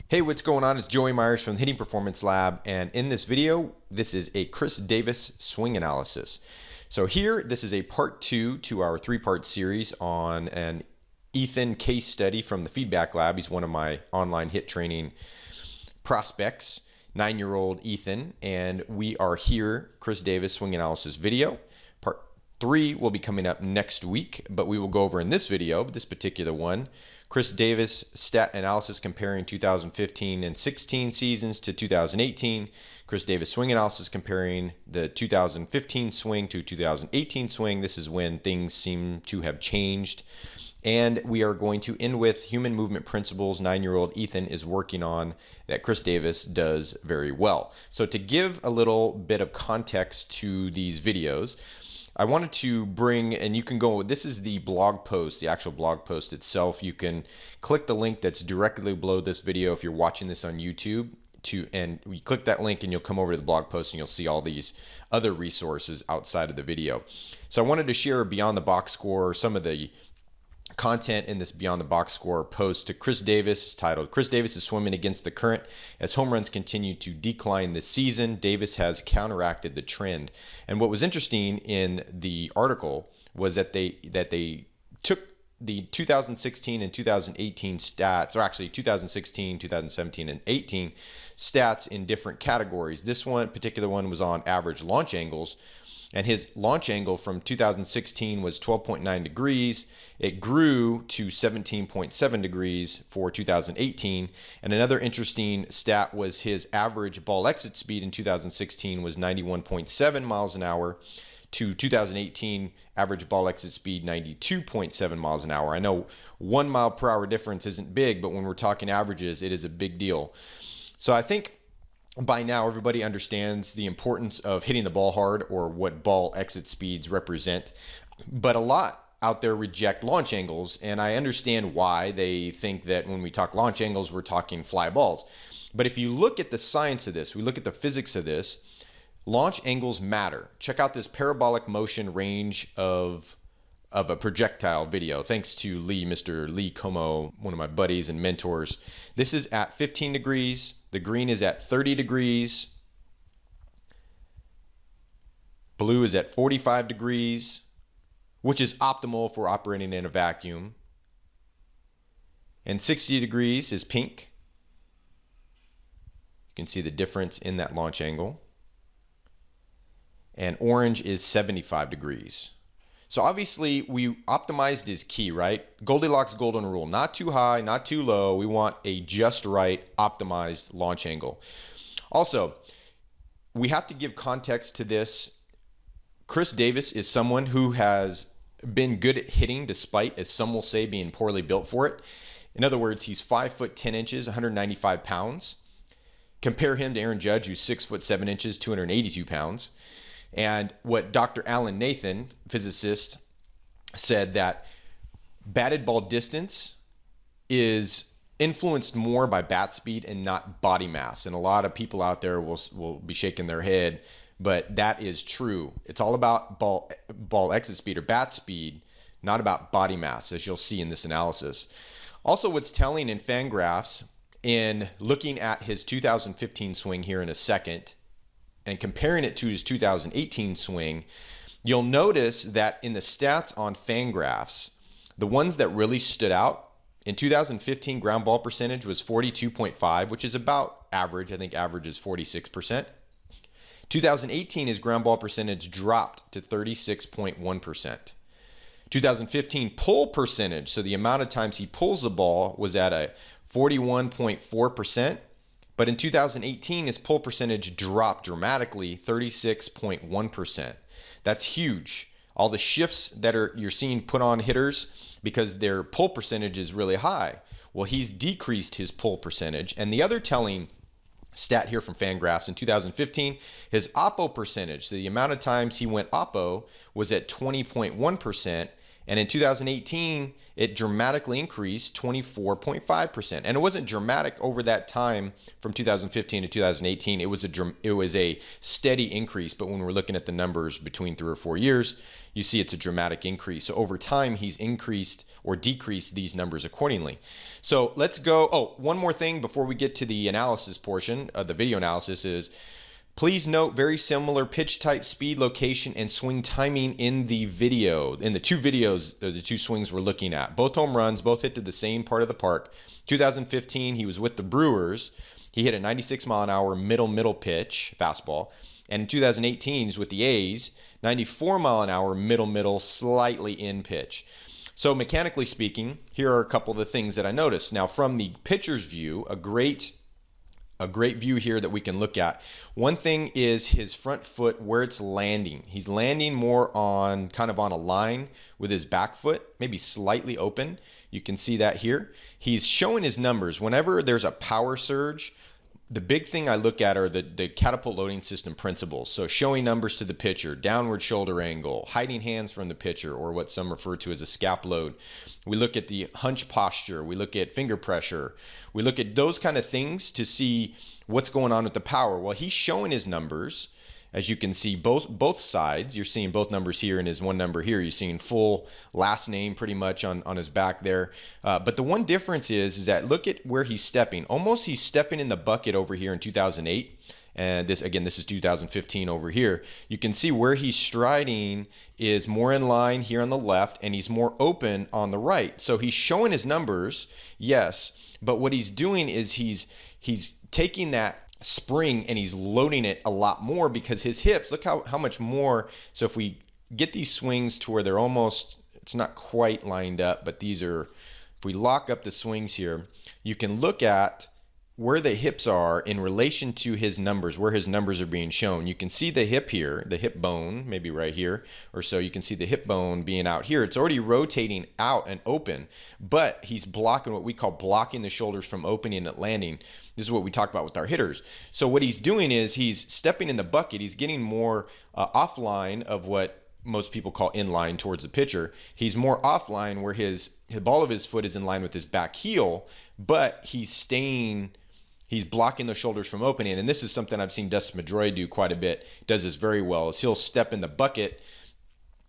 Hey, what's going on? It's Joey Myers from the Hitting Performance Lab, and in this video, this is a Chris Davis swing analysis. So here, this is a part 2 to our 3-part series on an Ethan case study from the Feedback Lab. He's one of my online hit training prospects, 9-year-old Ethan, and we are here, Chris Davis swing analysis video. Part 3 will be coming up next week, but we will go over in this video, this particular one, Chris Davis stat analysis comparing 2015 and 16 seasons to 2018. Chris Davis swing analysis comparing the 2015 swing to 2018 swing. This is when things seem to have changed. And we are going to end with human movement principles 9-year-old Ethan is working on that Chris Davis does very well. So to give a little bit of context to these videos, I wanted to bring, and you can go, this is the blog post, the actual blog post itself. You can click the link that's directly below this video if you're watching this on YouTube, and you click that link and you'll come over to the blog post and you'll see all these other resources outside of the video. So I wanted to share Beyond the Box Score, some of the content in this Beyond the Box Score post to Chris Davis. It's titled, Chris Davis is swimming against the current as home runs continue to decline this season. Davis has counteracted the trend. And what was interesting in the article was that they took the 2016 and 2018 stats, or actually 2016, 2017, and 18 stats in different categories. This particular one was on average launch angles. And his launch angle from 2016 was 12.9 degrees. It grew to 17.7 degrees for 2018. And another interesting stat was his average ball exit speed in 2016 was 91.7 miles an hour to 2018 average ball exit speed 92.7 miles an hour. I know 1 mile per hour difference isn't big, but when we're talking averages, it is a big deal. So I think by now, everybody understands the importance of hitting the ball hard, or what ball exit speeds represent. But a lot out there reject launch angles, and I understand why. They think that when we talk launch angles, we're talking fly balls. But if you look at the science of this, we look at the physics of this, launch angles matter. Check out this parabolic motion range of a projectile video. Thanks to Mr. Lee Como, one of my buddies and mentors. This is at 15 degrees. The green is at 30 degrees. Blue is at 45 degrees, which is optimal for operating in a vacuum. And 60 degrees is pink. You can see the difference in that launch angle. And orange is 75 degrees. So obviously we optimized is key, right? Goldilocks golden rule, not too high, not too low. We want a just right optimized launch angle. Also, we have to give context to this. Chris Davis is someone who has been good at hitting despite, as some will say, being poorly built for it. In other words, he's 5 foot 10 inches, 195 pounds. Compare him to Aaron Judge, who's 6 foot 7 inches, 282 pounds. And what Dr. Alan Nathan, physicist, said that batted ball distance is influenced more by bat speed and not body mass. And a lot of people out there will be shaking their head, but that is true. It's all about ball exit speed or bat speed, not about body mass, as you'll see in this analysis. Also, what's telling in Fangraphs, in looking at his 2015 swing here in a second, and comparing it to his 2018 swing, you'll notice that in the stats on Fangraphs, the ones that really stood out, in 2015 ground ball percentage was 42.5, which is about average. I think average is 46%. 2018, his ground ball percentage dropped to 36.1%. 2015 pull percentage, so the amount of times he pulls the ball, was at a 41.4%. But in 2018, his pull percentage dropped dramatically, 36.1%. That's huge. All the shifts that you're seeing put on hitters because their pull percentage is really high. Well, he's decreased his pull percentage. And the other telling stat here from Fangraphs, in 2015, his oppo percentage, so the amount of times he went oppo, was at 20.1%. And in 2018, it dramatically increased 24.5%. And it wasn't dramatic over that time from 2015 to 2018. It was a steady increase. But when we're looking at the numbers between 3 or 4 years, you see it's a dramatic increase. So over time, he's increased or decreased these numbers accordingly. So let's go. Oh, one more thing before we get to the analysis portion of the video analysis is, please note very similar pitch type, speed, location, and swing timing in the video. In the two videos, the two swings we're looking at. Both home runs, both hit to the same part of the park. 2015, he was with the Brewers. He hit a 96 mile an hour middle pitch, fastball. And in 2018, he's with the A's, 94 mile an hour middle, slightly in pitch. So mechanically speaking, here are a couple of the things that I noticed. Now from the pitcher's view, a great view here that we can look at. One thing is his front foot, where it's landing. He's landing more on kind of on a line with his back foot, maybe slightly open. You can see that here. He's showing his numbers. Whenever there's a power surge, the big thing I look at are the catapult loading system principles. So showing numbers to the pitcher, downward shoulder angle, hiding hands from the pitcher, or what some refer to as a scap load. We look at the hunch posture. We look at finger pressure. We look at those kind of things to see what's going on with the power. Well, he's showing his numbers. As you can see, both sides, you're seeing both numbers here and his one number here. You're seeing full last name pretty much on his back there. But the one difference is that look at where he's stepping. Almost he's stepping in the bucket over here in 2008. And this is 2015 over here. You can see where he's striding is more in line here on the left, and he's more open on the right. So he's showing his numbers, yes, but what he's doing is he's taking that spring and he's loading it a lot more because his hips, look how much more. So if we get these swings to where they're almost, it's not quite lined up, but these are, if we lock up the swings here, you can look at where the hips are in relation to his numbers, where his numbers are being shown. You can see the hip here, the hip bone, maybe right here or so. You can see the hip bone being out here. It's already rotating out and open, but he's blocking what we call blocking the shoulders from opening and landing. This is what we talk about with our hitters. So what he's doing is he's stepping in the bucket. He's getting more offline of what most people call inline towards the pitcher. He's more offline where his ball of his foot is in line with his back heel, but he's blocking the shoulders from opening. And this is something I've seen Dustin Pedroia do quite a bit. Does this very well. Is he'll step in the bucket,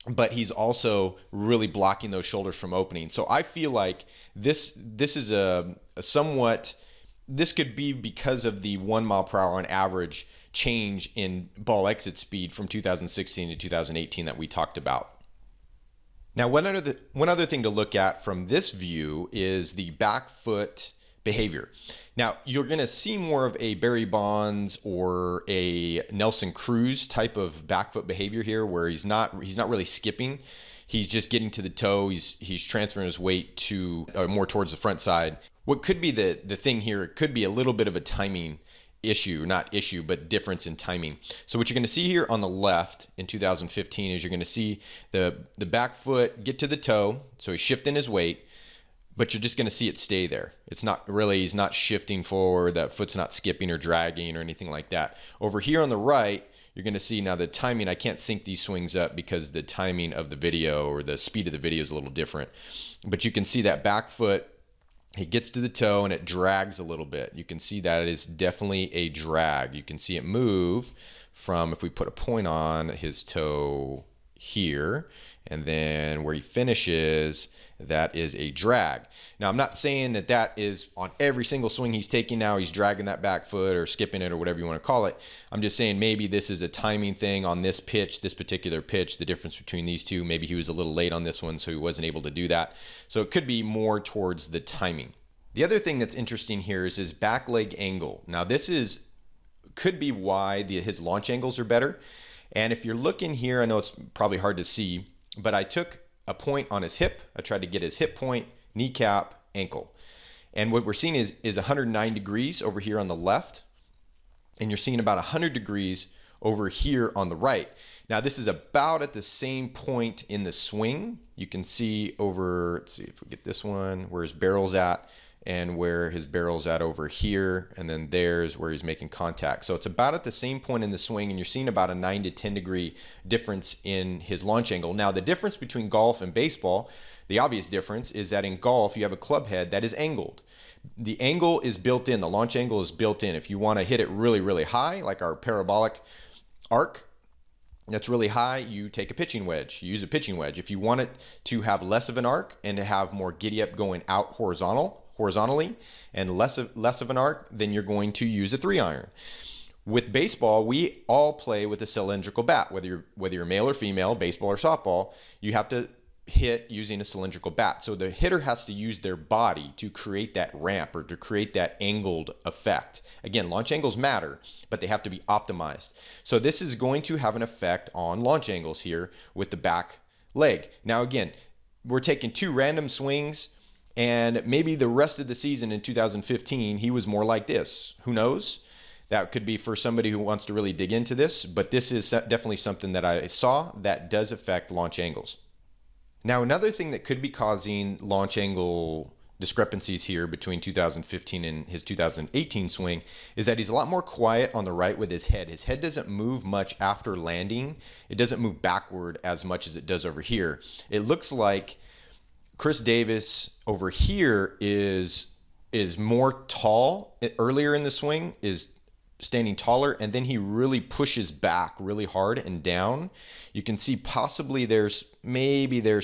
but he's also really blocking those shoulders from opening. So I feel like this is a somewhat, this could be because of the 1 mile per hour on average change in ball exit speed from 2016 to 2018 that we talked about. Now, one other thing to look at from this view is the back foot behavior. Now, you're going to see more of a Barry Bonds or a Nelson Cruz type of back foot behavior here, where he's not really skipping. He's just getting to the toe. He's transferring his weight to more towards the front side. What could be the thing here? It could be a little bit of a timing issue, not issue, but difference in timing. So what you're going to see here on the left in 2015 is you're going to see the back foot get to the toe. So he's shifting his weight, but you're just going to see it stay there. It's not really, he's not shifting forward. That foot's not skipping or dragging or anything like that. Over here on the right, you're going to see now the timing. I can't sync these swings up because the timing of the video or the speed of the video is a little different. But you can see that back foot, he gets to the toe and it drags a little bit. You can see that it is definitely a drag. You can see it move from, if we put a point on his toe here, and then where he finishes, that is a drag. Now, I'm not saying that is on every single swing he's taking now. He's dragging that back foot or skipping it or whatever you want to call it. I'm just saying maybe this is a timing thing on this pitch, this particular pitch, the difference between these two. Maybe he was a little late on this one, so he wasn't able to do that. So it could be more towards the timing. The other thing that's interesting here is his back leg angle. Now, could be why his launch angles are better. And if you're looking here, I know it's probably hard to see, but I took a point on his hip. I tried to get his hip point, kneecap, ankle. And what we're seeing is 109 degrees over here on the left. And you're seeing about 100 degrees over here on the right. Now, this is about at the same point in the swing. You can see over, let's see if we get this one, where his barrel's at. and where his barrel's at over here, and then there's where he's making contact. So it's about at the same point in the swing, and you're seeing about a 9 to 10 degree difference in his launch angle. Now, the difference between golf and baseball, the obvious difference is that in golf, you have a club head that is angled. The angle is built in, the launch angle is built in. If you want to hit it really, really high, like our parabolic arc, that's really high, you take a pitching wedge. You use a pitching wedge. If you want it to have less of an arc and to have more giddy up going out horizontally and less of an arc, then you're going to use a 3-iron. With baseball, we all play with a cylindrical bat. Whether you're male or female, baseball or softball, you have to hit using a cylindrical bat. So the hitter has to use their body to create that ramp or to create that angled effect. Again, launch angles matter, but they have to be optimized. So this is going to have an effect on launch angles here with the back leg. Now again, we're taking 2 random swings, and maybe the rest of the season in 2015, he was more like this. Who knows? That could be for somebody who wants to really dig into this, but this is definitely something that I saw that does affect launch angles. Now, another thing that could be causing launch angle discrepancies here between 2015 and his 2018 swing is that he's a lot more quiet on the right with his head. His head doesn't move much after landing. It doesn't move backward as much as it does over here. It looks like Chris Davis over here is more tall earlier in the swing, is standing taller, and then he really pushes back really hard and down. You can see possibly there's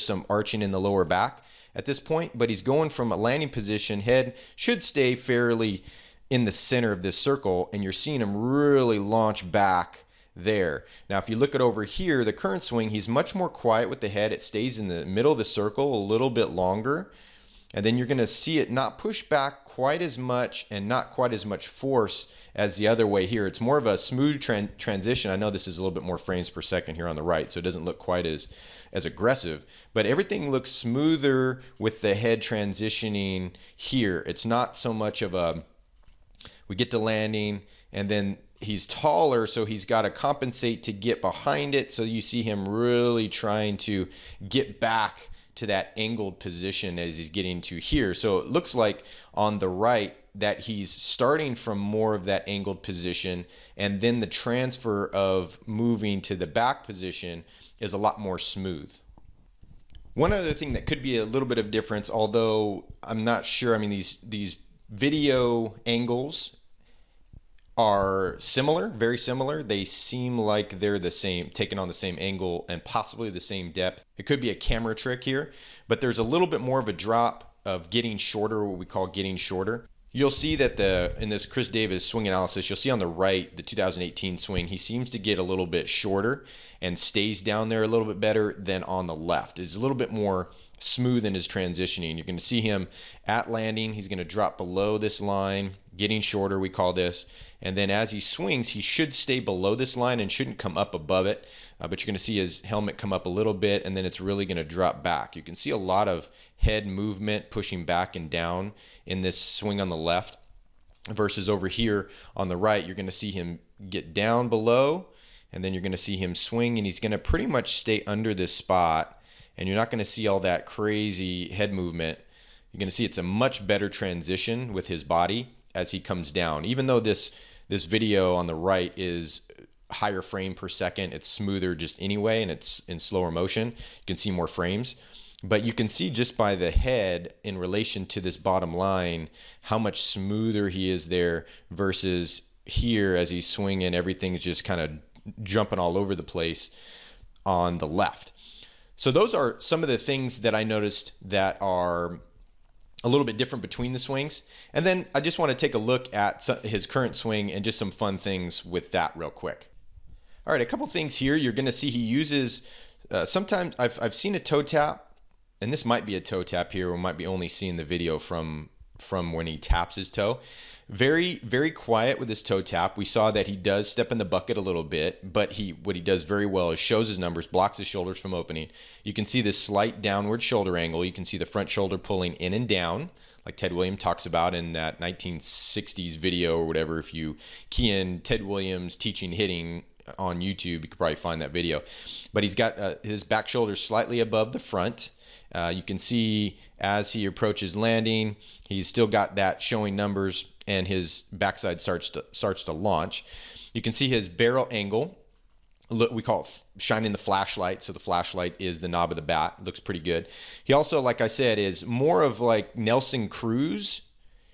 some arching in the lower back at this point, but he's going from a landing position. Head should stay fairly in the center of this circle, and you're seeing him really launch back there. Now, if you look at over here, the current swing, he's much more quiet with the head. It stays in the middle of the circle a little bit longer. And then you're going to see it not push back quite as much and not quite as much force as the other way here. It's more of a smooth transition. I know this is a little bit more frames per second here on the right, so it doesn't look quite as aggressive, but everything looks smoother with the head transitioning here. It's not so much of we get to landing and then he's taller, so he's got to compensate to get behind it. So you see him really trying to get back to that angled position as he's getting to here. So it looks like on the right that he's starting from more of that angled position, and then the transfer of moving to the back position is a lot more smooth. One other thing that could be a little bit of difference, although I'm not sure, I mean, these video angles are similar, very similar. They seem like they're the same, taken on the same angle and possibly the same depth. It could be a camera trick here, but there's a little bit more of a drop of getting shorter, what we call getting shorter. You'll see that in this Chris Davis swing analysis, you'll see on the right, the 2018 swing, he seems to get a little bit shorter and stays down there a little bit better than on the left. It's a little bit more smooth in his transitioning. You're going to see him at landing. He's going to drop below this line, getting shorter, we call this. And then as he swings, he should stay below this line and shouldn't come up above it. But you're going to see his helmet come up a little bit, and then it's really going to drop back. You can see a lot of head movement pushing back and down in this swing on the left versus over here on the right. You're going to see him get down below, and then you're going to see him swing, and he's going to pretty much stay under this spot, and you're not going to see all that crazy head movement. You're going to see it's a much better transition with his body as he comes down. Even though this video on the right is higher frame per second, it's smoother just anyway, and it's in slower motion. You can see more frames. But you can see just by the head in relation to this bottom line how much smoother he is there versus here as he's swinging. Everything's just kind of jumping all over the place on the left. So those are some of the things that I noticed that are a little bit different between the swings. And then I just want to take a look at his current swing and just some fun things with that real quick. All right, a couple things here. You're going to see he uses, sometimes I've seen a toe tap, and this might be a toe tap here. We might be only seeing the video from when he taps his toe. Very, very quiet with his toe tap. We saw that he does step in the bucket a little bit, but what he does very well is shows his numbers, blocks his shoulders from opening. You can see this slight downward shoulder angle. You can see the front shoulder pulling in and down, like Ted Williams talks about in that 1960s video or whatever. If you key in Ted Williams teaching hitting on YouTube, you could probably find that video. But he's got his back shoulder slightly above the front, You can see as he approaches landing, he's still got that showing numbers, and his backside starts to launch. You can see his barrel angle. Look, we call it shining the flashlight. So the flashlight is the knob of the bat. Looks pretty good. He also, like I said, is more of like Nelson Cruz.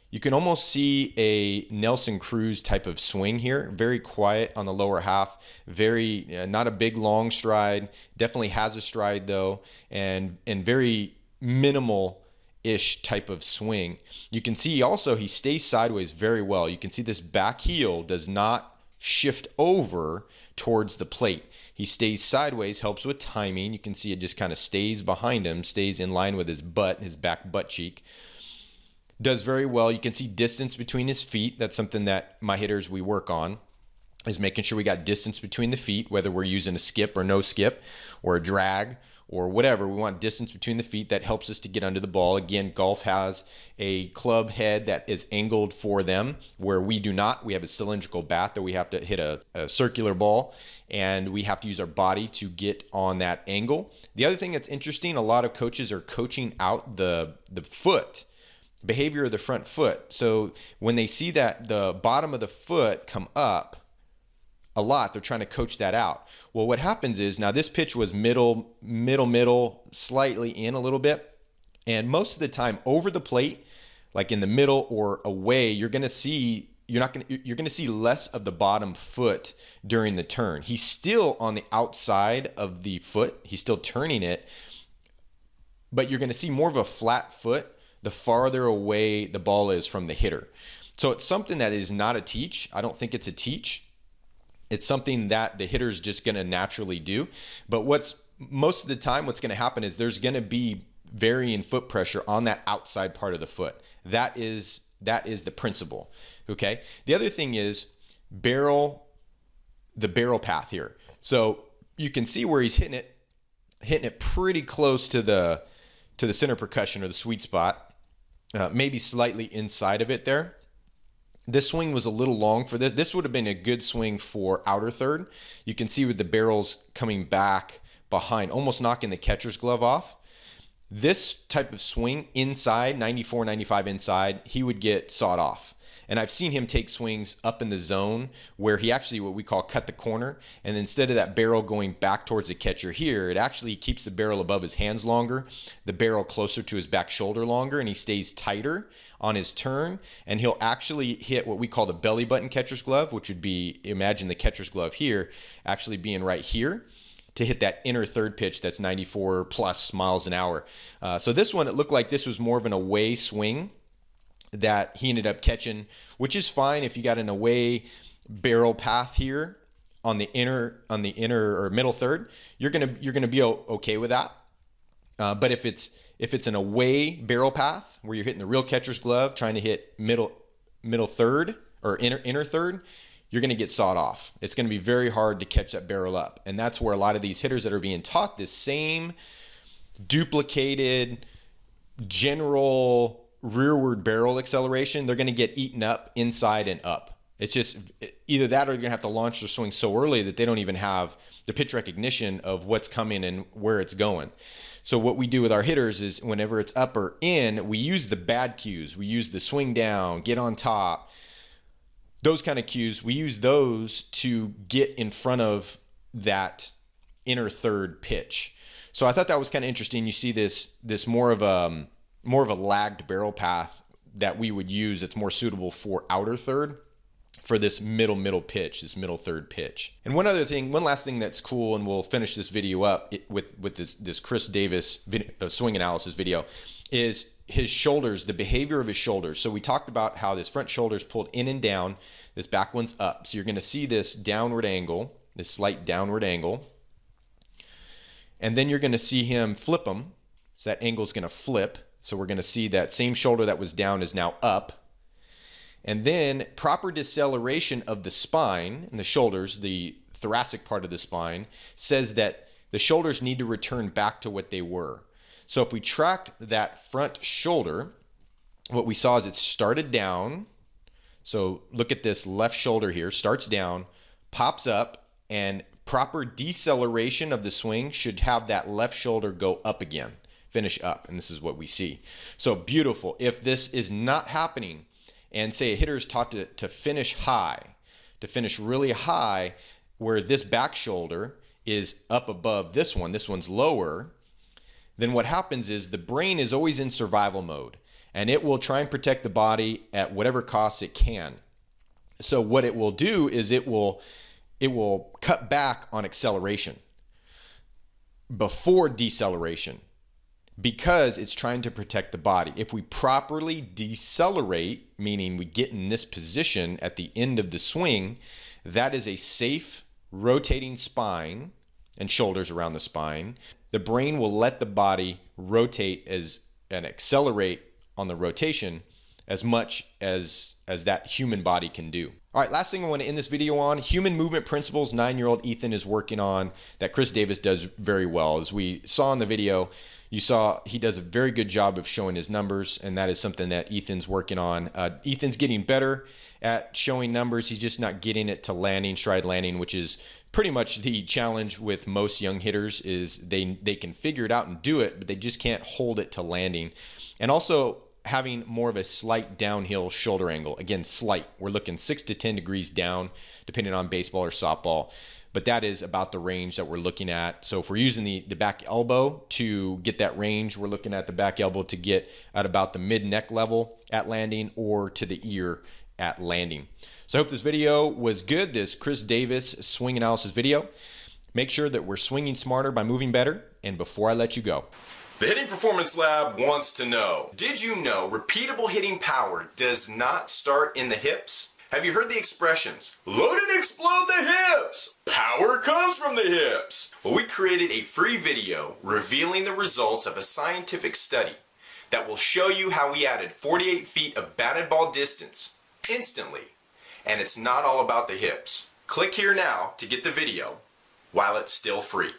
You can almost see a Nelson Cruz type of swing here. Very quiet on the lower half. Very not a big long stride. Definitely has a stride though, and very minimal-ish type of swing. You can see also he stays sideways very well. You can see this back heel does not shift over towards the plate. He stays sideways, helps with timing. You can see it just kind of stays behind him, stays in line with his butt, his back butt cheek. Does very well. You can see distance between his feet. That's something that my hitters we work on, is making sure we got distance between the feet, whether we're using a skip or no skip or a drag or whatever. We want distance between the feet. That helps us to get under the ball. Again, golf has a club head that is angled for them, where we do not. We have a cylindrical bat that we have to hit a circular ball, and we have to use our body to get on that angle. The other thing that's interesting, a lot of coaches are coaching out the foot, behavior of the front foot. So when they see that the bottom of the foot come up a lot, they're trying to coach that out. Well, what happens is, now this pitch was middle, slightly in a little bit. And most of the time over the plate, like in the middle or away, you're going to see less of the bottom foot during the turn. He's still on the outside of the foot. He's still turning it, but you're going to see more of a flat foot the farther away the ball is from the hitter. So it's something that is not a teach. I don't think it's a teach. It's something that the hitter's just going to naturally do. But most of the time, what's going to happen is there's going to be varying foot pressure on that outside part of the foot. That is the principle. Okay. The other thing is the barrel path here. So you can see where he's hitting it pretty close to the center percussion or the sweet spot. Maybe slightly inside of it there. This swing was a little long for this. This would have been a good swing for outer third. You can see with the barrels coming back behind, almost knocking the catcher's glove off. This type of swing inside, 94, 95 inside, he would get sawed off. And I've seen him take swings up in the zone where he actually, what we call, cut the corner. And instead of that barrel going back towards the catcher here, it actually keeps the barrel above his hands longer, the barrel closer to his back shoulder longer, and he stays tighter on his turn. And he'll actually hit what we call the belly button catcher's glove, which would be, imagine the catcher's glove here, actually being right here, to hit that inner third pitch that's 94 plus miles an hour. So this one, it looked like this was more of an away swing that he ended up catching, which is fine if you got an away barrel path here on the inner or middle third. You're gonna be okay with that. But if it's an away barrel path where you're hitting the real catcher's glove, trying to hit middle third or inner third, you're going to get sawed off. It's going to be very hard to catch that barrel up. And that's where a lot of these hitters that are being taught this same duplicated general rearward barrel acceleration, they're going to get eaten up inside and up. It's just either that or they're going to have to launch their swing so early that they don't even have the pitch recognition of what's coming and where it's going. So what we do with our hitters is whenever it's up or in, we use the bad cues. We use the swing down, get on top, those kind of cues. We use those to get in front of that inner third pitch. So I thought that was kind of interesting. You see this more of a lagged barrel path that we would use. It's more suitable for outer third for this middle pitch, this middle third pitch. And one last thing that's cool, and we'll finish this video up with this Chris Davis swing analysis video, is his shoulders, the behavior of his shoulders. So we talked about how this front shoulder is pulled in and down, this back one's up. So you're going to see this downward angle, this slight downward angle. And then you're going to see him flip them. So that angle is going to flip. So we're going to see that same shoulder that was down is now up. And then proper deceleration of the spine and the shoulders, the thoracic part of the spine, says that the shoulders need to return back to what they were. So if we tracked that front shoulder, what we saw is it started down. So look at this left shoulder here, starts down, pops up, and proper deceleration of the swing should have that left shoulder go up again. finish up, and this is what we see. So beautiful. If this is not happening, and say a hitter is taught to finish high, to finish really high, where this back shoulder is up above this one's lower, then what happens is the brain is always in survival mode, and it will try and protect the body at whatever cost it can. So what it will do is it will cut back on acceleration before deceleration, because it's trying to protect the body. If we properly decelerate, meaning we get in this position at the end of the swing, that is a safe rotating spine and shoulders around the spine. The brain will let the body rotate and accelerate on the rotation as much as that human body can do. All right, last thing I want to end this video on, human movement principles 9-year-old Ethan is working on that Chris Davis does very well. As we saw in the video, you saw he does a very good job of showing his numbers, and that is something that Ethan's working on. Ethan's getting better at showing numbers. He's just not getting it to landing, stride landing, which is pretty much the challenge with most young hitters, is they can figure it out and do it, but they just can't hold it to landing. And also having more of a slight downhill shoulder angle. Again, slight. We're looking 6 to 10 degrees down, depending on baseball or softball. But that is about the range that we're looking at. So if we're using the back elbow to get that range, we're looking at the back elbow to get at about the mid-neck level at landing, or to the ear at landing. So I hope this video was good, this Chris Davis swing analysis video. Make sure that we're swinging smarter by moving better. And before I let you go, the Hitting Performance Lab wants to know, did you know repeatable hitting power does not start in the hips? Have you heard the expressions, load and explode the hips? Power comes from the hips. Well, we created a free video revealing the results of a scientific study that will show you how we added 48 feet of batted ball distance instantly. And it's not all about the hips. Click here now to get the video while it's still free.